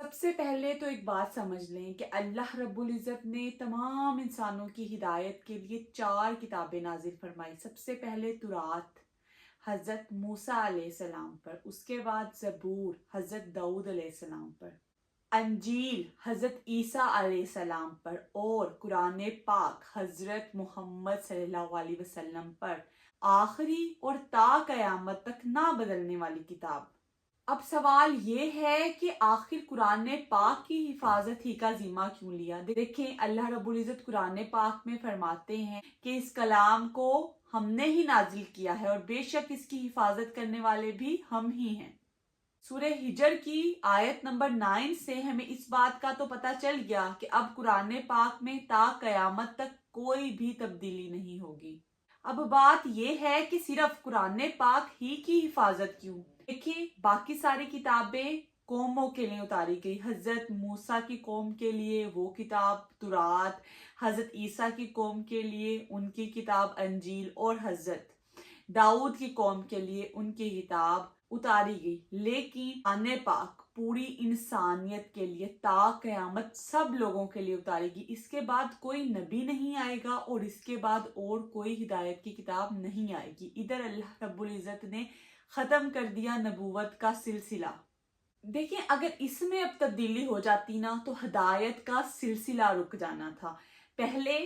سب سے پہلے تو ایک بات سمجھ لیں کہ اللہ رب العزت نے تمام انسانوں کی ہدایت کے لیے 4 کتابیں نازل فرمائی۔ سب سے پہلے تورات حضرت موسیٰ علیہ السلام پر، اس کے بعد زبور حضرت داؤد علیہ السلام پر، انجیل حضرت عیسیٰ علیہ السلام پر، اور قرآن پاک حضرت محمد صلی اللہ علیہ وسلم پر، آخری اور تا قیامت تک نہ بدلنے والی کتاب۔ اب سوال یہ ہے کہ آخر قرآن پاک کی حفاظت ہی کا ذمہ کیوں لیا؟ دیکھیں، اللہ رب العزت قرآن پاک میں فرماتے ہیں کہ اس کلام کو ہم نے ہی نازل کیا ہے اور بے شک اس کی حفاظت کرنے والے بھی ہم ہی ہیں۔ سورہ ہجر کی آیت نمبر 9 سے ہمیں اس بات کا تو پتہ چل گیا کہ اب قرآن پاک میں تا قیامت تک کوئی بھی تبدیلی نہیں ہوگی۔ اب بات یہ ہے کہ صرف قرآن پاک ہی کی حفاظت کیوں؟ دیکھیں، باقی ساری کتابیں قوموں کے لیے اتاری گئی۔ حضرت موسیٰ کی قوم کے لیے وہ کتاب تورات، حضرت عیسیٰ کی قوم کے لیے ان کی کتاب انجیل، اور حضرت داؤد کی قوم کے لیے ان کی کتاب اتاری گئی۔ لیکن قرآن پاک پوری انسانیت کے لیے تا قیامت سب لوگوں کے لیے اتاری گئی۔ اس کے بعد کوئی نبی نہیں آئے گا اور اس کے بعد اور کوئی ہدایت کی کتاب نہیں آئے گی۔ ادھر اللہ رب العزت نے ختم کر دیا نبوت کا سلسلہ۔ دیکھیں، اگر اس میں اب تبدیلی ہو جاتی نا تو ہدایت کا سلسلہ رک جانا تھا۔ پہلے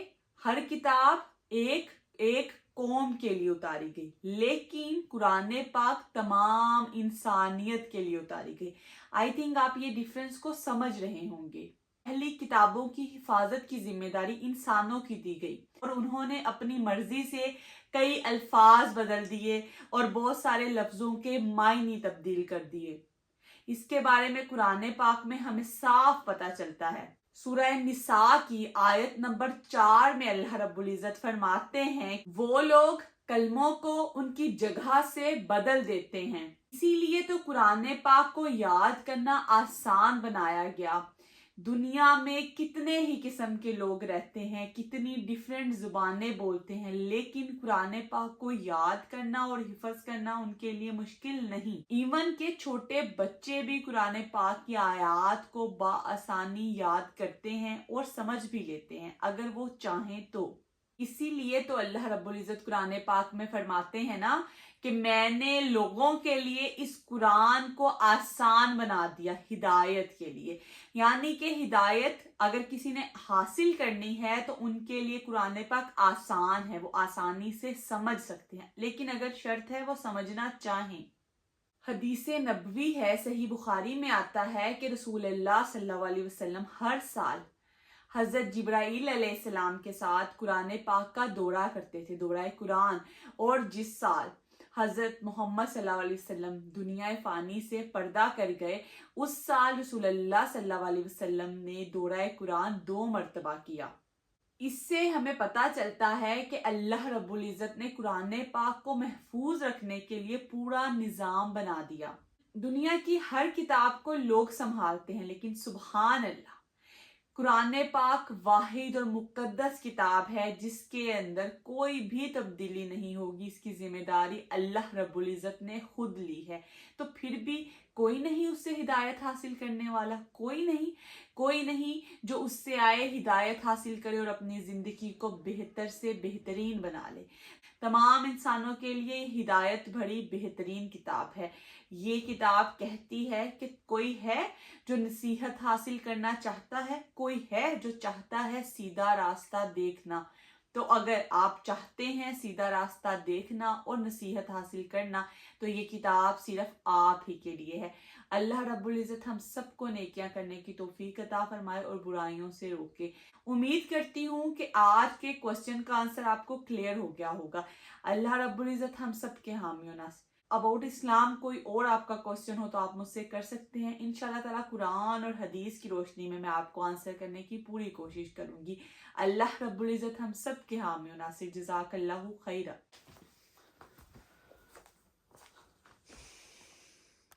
ہر کتاب ایک ایک قوم کے لیے اتاری گئی، لیکن قرآن پاک تمام انسانیت کے لیے اتاری گئی۔ آئی تھنک آپ یہ ڈیفرنس کو سمجھ رہے ہوں گے۔ پہلی کتابوں کی حفاظت کی ذمہ داری انسانوں کی دی گئی اور انہوں نے اپنی مرضی سے کئی الفاظ بدل دیے اور بہت سارے لفظوں کے معنی تبدیل کر دیے۔ اس کے بارے میں قرآن پاک میں ہمیں صاف پتہ چلتا ہے۔ سورہ نساء کی آیت نمبر 4 میں اللہ رب العزت فرماتے ہیں، وہ لوگ کلموں کو ان کی جگہ سے بدل دیتے ہیں، اسی لیے تو قرآن پاک کو یاد کرنا آسان بنایا گیا۔ دنیا میں کتنے ہی قسم کے لوگ رہتے ہیں، کتنی ڈیفرنٹ زبانیں بولتے ہیں، لیکن قرآن پاک کو یاد کرنا اور حفظ کرنا ان کے لیے مشکل نہیں۔ ایون کہ چھوٹے بچے بھی قرآن پاک کی آیات کو بآسانی یاد کرتے ہیں اور سمجھ بھی لیتے ہیں اگر وہ چاہیں تو۔ اسی لیے تو اللہ رب العزت قرآن پاک میں فرماتے ہیں نا کہ میں نے لوگوں کے لیے اس قرآن کو آسان بنا دیا ہدایت کے لیے۔ یعنی کہ ہدایت اگر کسی نے حاصل کرنی ہے تو ان کے لیے قرآن پاک آسان ہے، وہ آسانی سے سمجھ سکتے ہیں، لیکن اگر شرط ہے وہ سمجھنا چاہیں۔ حدیث نبوی ہے، صحیح بخاری میں آتا ہے کہ رسول اللہ صلی اللہ علیہ وسلم ہر سال حضرت جبرائیل علیہ السلام کے ساتھ قرآن پاک کا دورہ کرتے تھے، دورہ قرآن، اور جس سال حضرت محمد صلی اللہ علیہ وسلم دنیا فانی سے پردہ کر گئے، اس سال رسول اللہ صلی اللہ علیہ وسلم نے دورہ قرآن 2 مرتبہ کیا۔ اس سے ہمیں پتہ چلتا ہے کہ اللہ رب العزت نے قرآن پاک کو محفوظ رکھنے کے لیے پورا نظام بنا دیا۔ دنیا کی ہر کتاب کو لوگ سنبھالتے ہیں، لیکن سبحان اللہ، قرآن پاک واحد اور مقدس کتاب ہے جس کے اندر کوئی بھی تبدیلی نہیں ہوگی۔ اس کی ذمہ داری اللہ رب العزت نے خود لی ہے، تو پھر بھی کوئی نہیں اس سے ہدایت حاصل کرنے والا، کوئی نہیں جو اس سے آئے ہدایت حاصل کرے اور اپنی زندگی کو بہتر سے بہترین بنا لے۔ تمام انسانوں کے لیے ہدایت بھری بہترین کتاب ہے۔ یہ کتاب کہتی ہے کہ کوئی ہے جو نصیحت حاصل کرنا چاہتا ہے، کوئی ہے جو چاہتا ہے سیدھا راستہ دیکھنا۔ تو اگر آپ چاہتے ہیں سیدھا راستہ دیکھنا اور نصیحت حاصل کرنا تو یہ کتاب صرف آپ ہی کے لیے ہے۔ اللہ رب العزت ہم سب کو نیکیاں کرنے کی توفیق عطا فرمائے اور برائیوں سے روکے۔ امید کرتی ہوں کہ آج کے کوسچن کا آنسر آپ کو کلیئر ہو گیا ہوگا۔ اللہ رب العزت ہم سب کے حامی و ناصر۔ اباؤٹ اسلام کوئی اور آپ کا کوسچن ہو تو آپ مجھ سے کر سکتے ہیں۔ انشاءاللہ تعالیٰ قرآن اور حدیث کی روشنی میں آپ کو آنسر کرنے کی پوری کوشش کروں گی۔ اللہ رب العزت ہم سب کے حامی و ناصر۔ جزاک اللہ خیرہ۔